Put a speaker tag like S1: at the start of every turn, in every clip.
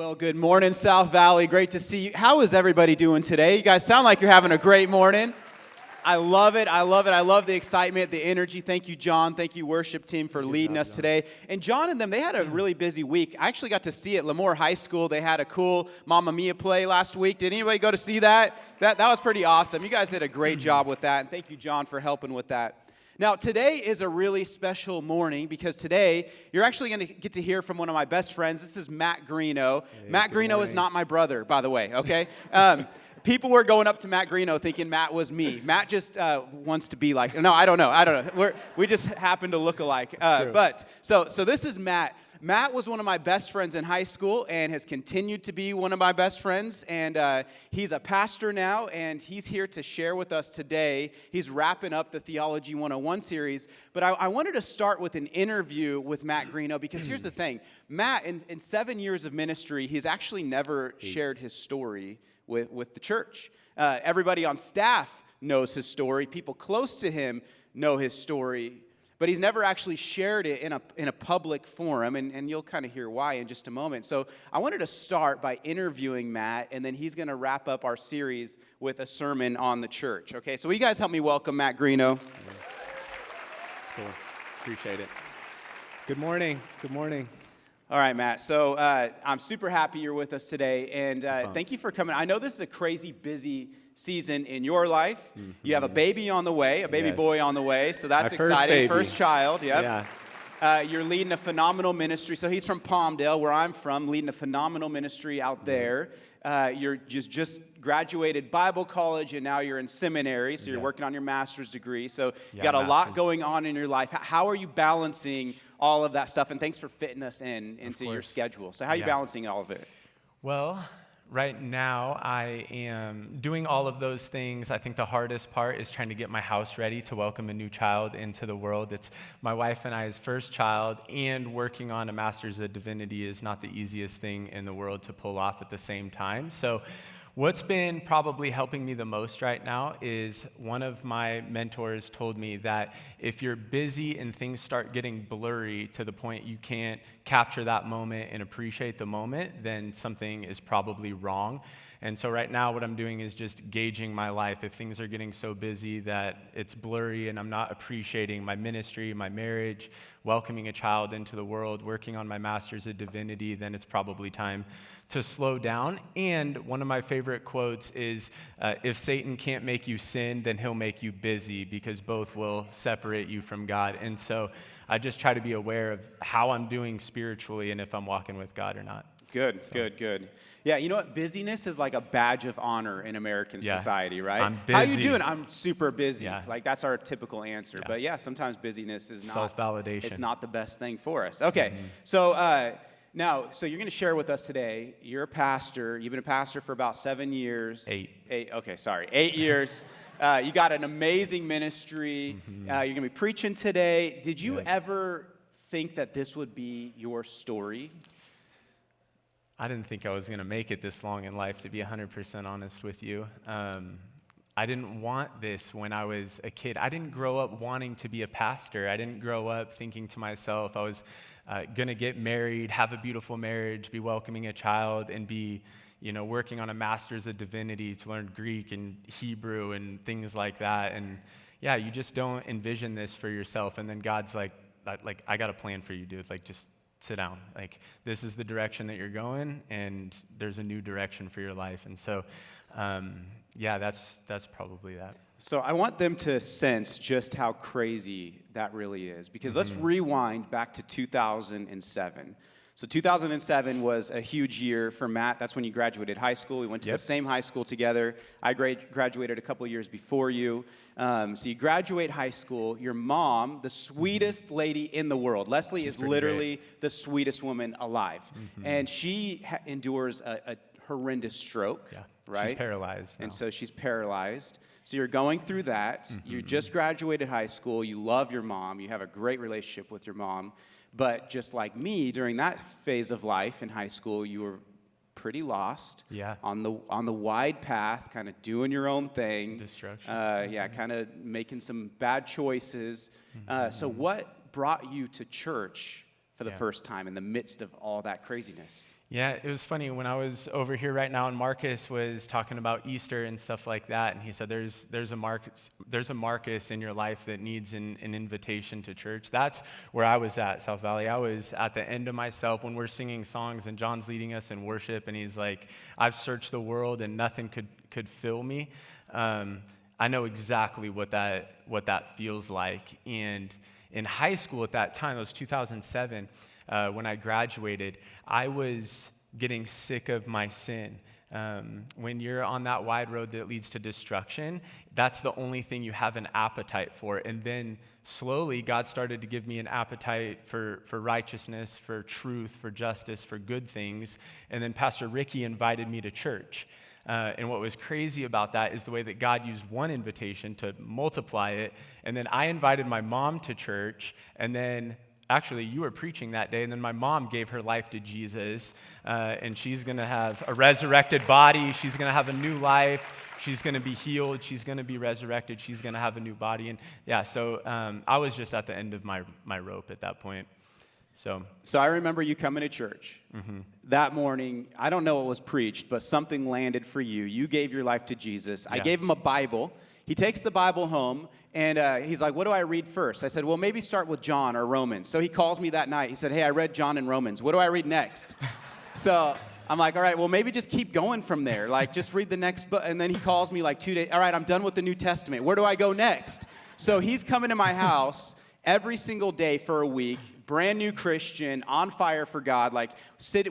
S1: Well, good morning, South Valley. Great to see you. How is everybody doing today? You guys sound like you're having a great morning. I love it. I love it. I love the excitement, the energy. Thank you, John. Thank you, worship team, for leading us today. And John and them, they had a really busy week. I actually got to see at Lemoore High School. They had a cool Mamma Mia play last week. Did anybody go to see that? That was pretty awesome. You guys did a great job with that. And thank you, John, for helping with that. Now, today is a really special morning because today you're actually going to get to hear from one of my best friends. This is Matt Guarino.
S2: Hey,
S1: Matt Guarino is not my brother, by the way, okay? People were going up to Matt Guarino thinking Matt was me. Matt just wants to be like, no, I don't know. We just happen to look alike. But so this is Matt. Matt was one of my best friends in high school and has continued to be one of my best friends. And he's a pastor now, and he's here to share with us today. He's wrapping up the Theology 101 series. But I wanted to start with an interview with Matt Guarino because here's the thing. Matt, in 7 years of ministry, he's actually never shared his story with the church. Everybody on staff knows his story. People close to him know his story. But he's never actually shared it in a public forum, and you'll kind of hear why in just a moment. So I wanted to start by interviewing Matt, and then he's going to wrap up our series with a sermon on the church. Okay, so will you guys help me welcome Matt Guarino?
S2: That's cool. Appreciate it. Good morning. Good morning.
S1: All right, Matt. So I'm super happy you're with us today, and thank you for coming. I know this is a crazy busy season in your life. Mm-hmm. You have a baby on the way, a baby boy on the way, so that's exciting. First child, yep. Yeah. You're leading a phenomenal ministry. So he's from Palmdale, where I'm from, leading a phenomenal ministry out there. You're just graduated Bible college, and now you're in seminary, so you're working on your master's degree. So you got a lot going on in your life. How are you balancing all of that stuff? And thanks for fitting us into your schedule. So how are you balancing all of it?
S2: Well, right now, I am doing all of those things. I think the hardest part is trying to get my house ready to welcome a new child into the world. It's my wife and I's first child, and working on a master's of divinity is not the easiest thing in the world to pull off at the same time. So what's been probably helping me the most right now is one of my mentors told me that if you're busy and things start getting blurry to the point you can't capture that moment and appreciate the moment, then something is probably wrong. And so right now what I'm doing is just gauging my life. If things are getting so busy that it's blurry and I'm not appreciating my ministry, my marriage, welcoming a child into the world, working on my master's of divinity, then it's probably time to slow down. And one of my favorite quotes is, if Satan can't make you sin, then he'll make you busy, because both will separate you from God. And so I just try to be aware of how I'm doing spiritually and if I'm walking with God or not.
S1: Good. Yeah, you know what? Busyness is like a badge of honor in American society, right?
S2: I'm busy.
S1: How you doing? I'm super busy.
S2: Yeah.
S1: Like, that's our typical answer. Yeah. But yeah, sometimes busyness is not
S2: self-validation.
S1: It's not the best thing for us. Okay, so now, you're going to share with us today. You're a pastor. You've been a pastor for about 7 years. 8. Okay, sorry, 8 years. You got an amazing ministry. You're going to be preaching today. Did you ever think that this would be your story?
S2: I didn't think I was going to make it this long in life, to be 100% honest with you. I didn't want this when I was a kid. I didn't grow up wanting to be a pastor. I didn't grow up thinking to myself I was going to get married, have a beautiful marriage, be welcoming a child, and be working on a master's of divinity to learn Greek and Hebrew and things like that. And yeah, you just don't envision this for yourself. And then God's like, I got a plan for you, dude. Like, just sit down. Like, this is the direction that you're going, and there's a new direction for your life. And so, that's probably that.
S1: So I want them to sense just how crazy that really is, because let's rewind back to 2007. So 2007 was a huge year for Matt. That's when you graduated high school. We went to the same high school together. I graduated a couple years before you. So you graduate high school. Your mom, the sweetest lady in the world. Leslie is literally the sweetest woman alive. And she endures a horrendous stroke, right?
S2: She's paralyzed now.
S1: And so she's paralyzed. So you're going through that. You just graduated high school. You love your mom. You have a great relationship with your mom. But just like me, during that phase of life in high school, you were pretty lost. On the wide path, kind of doing your own thing.
S2: Destruction.
S1: Kind of making some bad choices. So what brought you to church for the first time in the midst of all that craziness?
S2: Yeah, it was funny when I was over here right now, and Marcus was talking about Easter and stuff like that, and he said, "There's a Marcus in your life that needs an invitation to church." That's where I was at, South Valley. I was at the end of myself when we're singing songs, and John's leading us in worship, and he's like, "I've searched the world, and nothing could fill me." I know exactly what that feels like, and in high school at that time, it was 2007. When I graduated, I was getting sick of my sin. When you're on that wide road that leads to destruction, that's the only thing you have an appetite for. And then slowly, God started to give me an appetite for righteousness, for truth, for justice, for good things. And then Pastor Ricky invited me to church. And what was crazy about that is the way that God used one invitation to multiply it. And then I invited my mom to church, and then actually, you were preaching that day, and then my mom gave her life to Jesus, and she's going to have a resurrected body. She's going to have a new life. She's going to be healed. She's going to be resurrected. She's going to have a new body. And yeah, so I was just at the end of my rope at that point. So
S1: I remember you coming to church. That morning. I don't know what was preached, but something landed for you. You gave your life to Jesus. I gave him a Bible. He takes the Bible home, and he's like, "What do I read first?" I said, "Well, maybe start with John or Romans." So he calls me that night. He said, "Hey, I read John and Romans. What do I read next?" So I'm like, "All right, well, maybe just keep going from there. Like, just read the next book." And then he calls me like 2 days. "All right, I'm done with the New Testament. Where do I go next?" So he's coming to my house every single day for a week, brand new Christian, on fire for God. Like,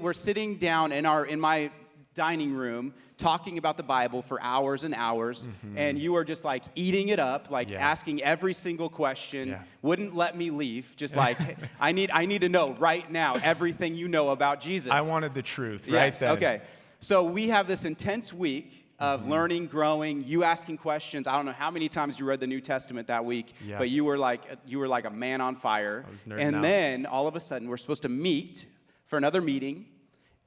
S1: we're sitting down in my dining room talking about the Bible for hours and hours, and you were just like eating it up, like asking every single question, wouldn't let me leave, just like, I need to know right now everything you know about Jesus.
S2: I wanted the truth
S1: Yes,
S2: then.
S1: okay. So we have this intense week of learning, growing, you asking questions. I don't know how many times you read the New Testament that week, but you were like a man on fire.
S2: I was nerding
S1: and
S2: out.
S1: Then all of a sudden we're supposed to meet for another meeting,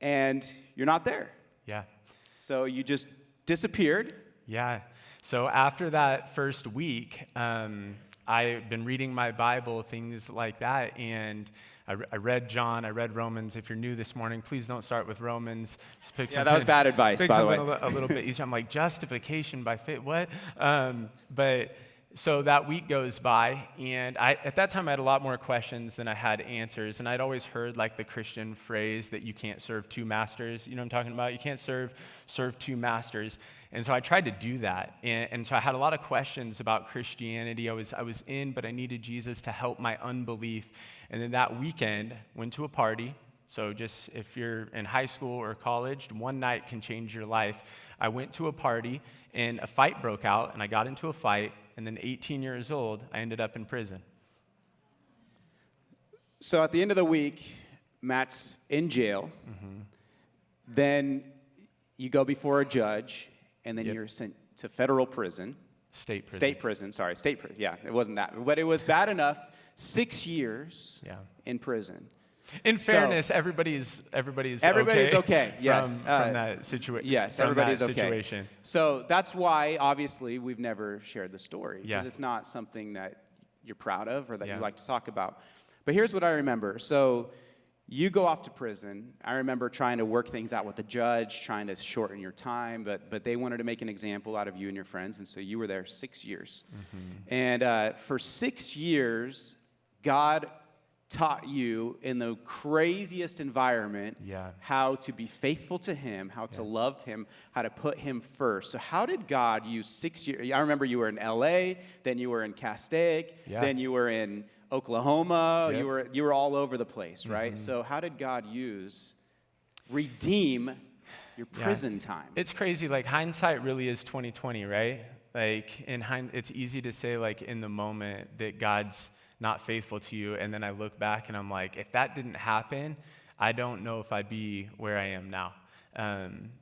S1: and you're not there.
S2: Yeah.
S1: So you just disappeared.
S2: Yeah. So after that first week, I've been reading my Bible, things like that, and I read John, I read Romans. If you're new this morning, please don't start with Romans. Just pick
S1: that was bad advice,
S2: pick
S1: by the way.
S2: a little bit easier. I'm like, justification by faith, what? But so that week goes by, and at that time I had a lot more questions than I had answers, and I'd always heard like the Christian phrase that you can't serve two masters. You know what I'm talking about? You can't serve two masters. And so I tried to do that, and so I had a lot of questions about Christianity. I was in, but I needed Jesus to help my unbelief. And then that weekend, went to a party. So just if you're in high school or college, one night can change your life. I went to a party, and a fight broke out, and I got into a fight. And then 18 years old, I ended up in prison.
S1: So at the end of the week, Matt's in jail. Then you go before a judge, and then you're sent to federal prison.
S2: State prison.
S1: State prison, sorry. State prison. Yeah, it wasn't that. But it was bad enough. 6 years in prison.
S2: In fairness, everybody's
S1: okay. Yes,
S2: from that situation.
S1: Yes, everybody's okay.
S2: Situation.
S1: So that's why, obviously, we've never shared the story, because
S2: Yeah.
S1: it's not something that you're proud of or that you like to talk about. But here's what I remember. So you go off to prison. I remember trying to work things out with the judge, trying to shorten your time, but they wanted to make an example out of you and your friends, and so you were there 6 years. And for 6 years, God taught you in the craziest environment how to be faithful to him, how to love him, how to put him first. So how did God use 6 years? I remember you were in LA, then you were in Castaic, then you were in Oklahoma, you were all over the place, right? So how did God redeem your prison time?
S2: It's crazy, like hindsight really is 20/20, right? Like it's easy to say like in the moment that God's not faithful to you, and then I look back and I'm like, if that didn't happen, I don't know if I'd be where I am now.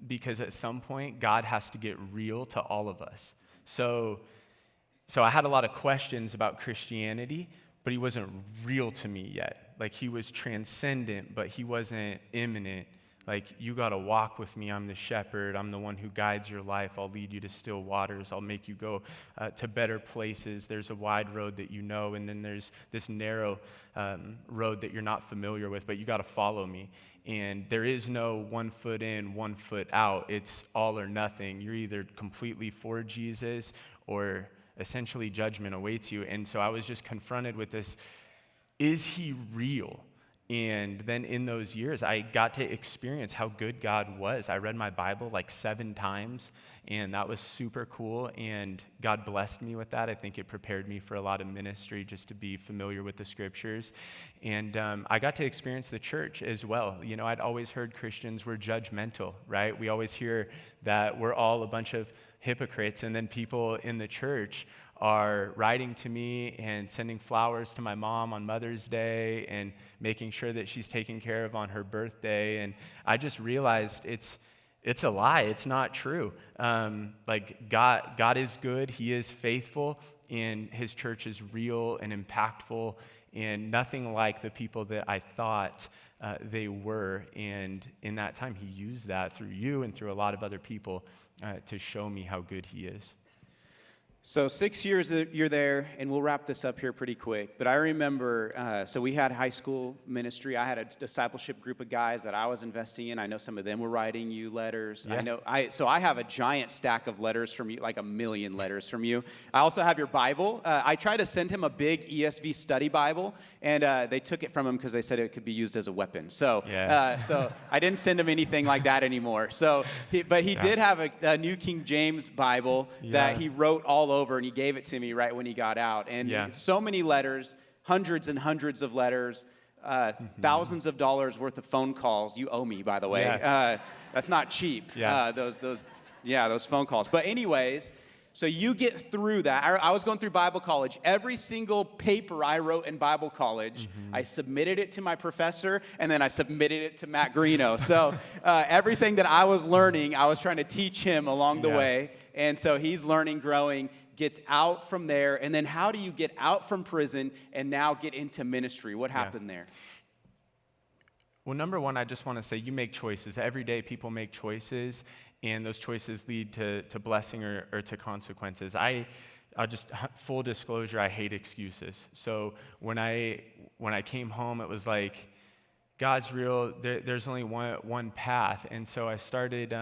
S2: Because at some point, God has to get real to all of us. So I had a lot of questions about Christianity, but he wasn't real to me yet. Like he was transcendent, but he wasn't imminent Like, you got to walk with me. I'm the shepherd. I'm the one who guides your life. I'll lead you to still waters. I'll make you go to better places. There's a wide road that you know, and then there's this narrow road that you're not familiar with, but you got to follow me. And there is no 1 foot in, 1 foot out. It's all or nothing. You're either completely for Jesus or essentially judgment awaits you. And so I was just confronted with this, is he real? And then in those years, I got to experience how good God was. I read my Bible like 7 times, and that was super cool, and God blessed me with that. I think it prepared me for a lot of ministry just to be familiar with the scriptures. And I got to experience the church as well. You know, I'd always heard Christians were judgmental, right? We always hear that we're all a bunch of hypocrites, and then people in the church are writing to me and sending flowers to my mom on Mother's Day and making sure that she's taken care of on her birthday. And I just realized it's a lie. It's not true. Like, God is good. He is faithful, and his church is real and impactful and nothing like the people that I thought they were. And in that time, he used that through you and through a lot of other people to show me how good he is.
S1: So 6 years that you're there, and we'll wrap this up here pretty quick. But I remember, so we had high school ministry. I had a discipleship group of guys that I was investing in. I know some of them were writing you letters.
S2: Yeah.
S1: So I have a giant stack of letters from you, like 1 million letters from you. I also have your Bible. I tried to send him a big ESV study Bible, and they took it from him because they said it could be used as a weapon. So, so I didn't send him anything like that anymore. So, but he did have a New King James Bible that he wrote all over, and he gave it to me right when he got out. And so many letters, hundreds and hundreds of letters, thousands of dollars worth of phone calls. You owe me, by the way. That's not cheap. Those phone calls. But anyways, so you get through that. I was going through Bible college. Every single paper I wrote in Bible college, I submitted it to my professor, and then I submitted it to Matt Guarino. So everything that I was learning, I was trying to teach him along the way. And so he's learning, growing, gets out from there. And then how do you get out from prison and now get into ministry? What happened there?
S2: Well, number one, I just want to say you make choices. Every day people make choices, and those choices lead to blessing or to consequences. I'll just, full disclosure, I hate excuses. So when I came home, it was like, God's real. There's only one path, and so I started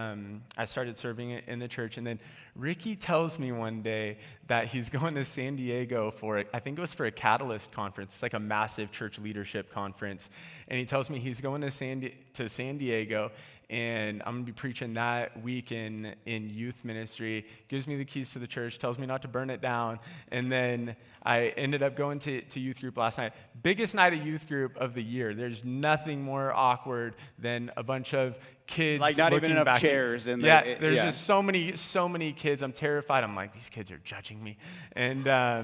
S2: serving in the church. And then Ricky tells me one day that he's going to San Diego I think it was for a Catalyst conference. It's like a massive church leadership conference, and he tells me he's going to San Diego, and I'm going to be preaching that week in youth ministry. Gives me the keys to the church, tells me not to burn it down, and then I ended up going to youth group last night. Biggest night of youth group of the year. There's nothing more awkward than a bunch of kids,
S1: like not even enough chairs.
S2: There's just so many kids. I'm terrified. I'm like, these kids are judging me, but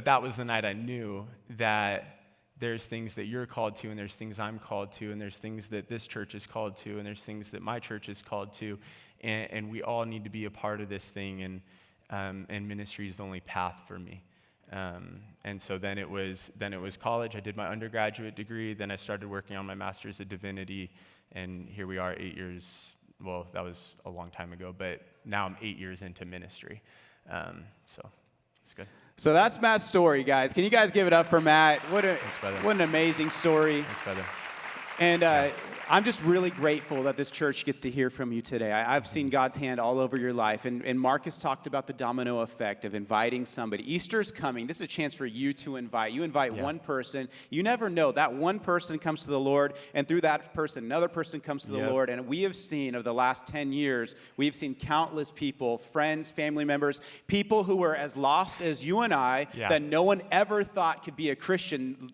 S2: that was the night I knew that there's things that you're called to, and there's things I'm called to, and there's things that this church is called to, and there's things that my church is called to, and we all need to be a part of this thing, and ministry is the only path for me. And so then it was college. I did my undergraduate degree, then I started working on my master's of divinity, and here we are 8 years, well, that was a long time ago, but now I'm 8 years into ministry. So it's good.
S1: So that's Matt's story, guys. Can you guys give it up for Matt? What an amazing story.
S2: Thanks, brother.
S1: And I'm just really grateful that this church gets to hear from you today. I've seen God's hand all over your life. And Marcus talked about the domino effect of inviting somebody. Easter's coming. This is a chance for you to invite. You invite one person. You never know. That one person comes to the Lord, and through that person, another person comes to the Lord. And we have seen, over the last 10 years, we've seen countless people, friends, family members, people who were as lost as you and I, that no one ever thought could be a Christian,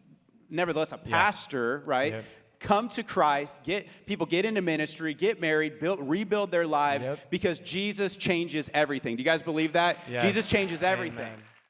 S1: nevertheless a pastor, right? Come to Christ, get into ministry, get married, rebuild their lives, because Jesus changes everything. Do you guys believe that?
S2: Yes.
S1: Jesus changes everything.
S2: Amen.